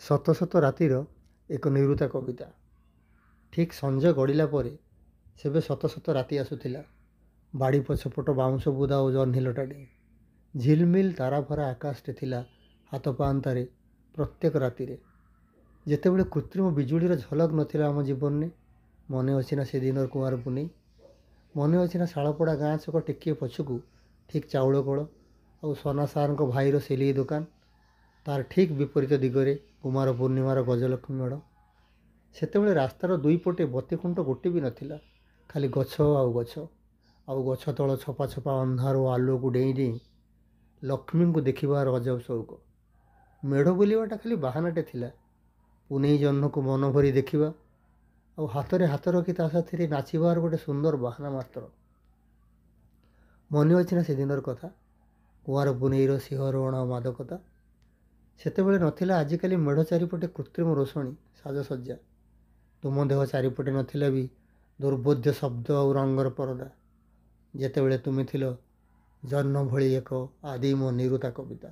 ଶତ ଶତ ରାତିର ଏକ ନିରୁତା କବିତା। ଠିକ୍ ସଞ୍ଜ ଗଡ଼ିଲା ପରେ ସେବେ ଶତ ଶତ ରାତି ଆସୁଥିଲା। ବାଡ଼ି ପଛପଟ ବାଉଁଶ ବୁଦା ଓ ଜହ୍ନି ଲଟାଟେ ଝିଲମିଲ ତାରାଭରା ଆକାଶଟେ ଥିଲା ହାତ ପାଆନ୍ତାରେ ପ୍ରତ୍ୟେକ ରାତିରେ। ଯେତେବେଳେ କୃତ୍ରିମ ବିଜୁଳିର ଝଲକ ନଥିଲା ଆମ ଜୀବନରେ। ମନେ ଅଛି ନା ସେଦିନର କୁଆଁର ପୁନେଇ? ମନେ ଅଛି ନା ଶାଳପଡ଼ା ଗାଁ ଛକ ଟିକିଏ ପଛକୁ ଠିକ୍ ଚାଉଳ କଳ ଆଉ ସନା ସାର୍ଙ୍କ ଭାଇର ସିଲେଇ ଦୋକାନ, ତାର ଠିକ୍ ବିପରୀତ ଦିଗରେ କୁମାର ପୂର୍ଣ୍ଣିମାର ଗଜଲକ୍ଷ୍ମୀ ମେଢ଼। ସେତେବେଳେ ରାସ୍ତାର ଦୁଇ ପଟେ ବତି ଖୁଣ୍ଟ ଗୋଟେ ବି ନଥିଲା, ଖାଲି ଗଛ ଆଉ ଗଛ, ଆଉ ଗଛ ତଳ ଛପା ଛପା ଅନ୍ଧାର ଓ ଆଲୁଅକୁ ଡେଇଁ ଡେଇଁ ଲକ୍ଷ୍ମୀଙ୍କୁ ଦେଖିବାର ଅଜବ ସଉକ। ମେଢ଼ ବୁଲିବାଟା ଖାଲି ବାହାନାଟେ ଥିଲା, ପୁନେଇ ଜହ୍ନକୁ ମନ ଭରି ଦେଖିବା ଆଉ ହାତରେ ହାତ ରଖି ତା ସାଥିରେ ନାଚିବାର ଗୋଟେ ସୁନ୍ଦର ବାହାନା ମାତ୍ର। ମନେ ଅଛି ନା ସେଦିନର କଥା? କୁଆଁର ପୁନେଇର ଶିହରଣ ଆଉ ମାଦକତା। ସେତେବେଳେ ନଥିଲା ଆଜିକାଲି ମେଢ଼ ଚାରିପଟେ କୃତ୍ରିମ ରୋଷଣୀ, ସାଜସଜ୍ଜା। ତୁମ ଦେହ ଚାରିପଟେ ନଥିଲା ବି ଦୁର୍ବୋଧ୍ୟ ଶବ୍ଦ ଆଉ ରଙ୍ଗର ପରଦା। ଯେତେବେଳେ ତୁମେ ଥିଲ ଜହ୍ନ ଭଳି ଏକ ଆଦିମ ନିରୁତା କବିତା।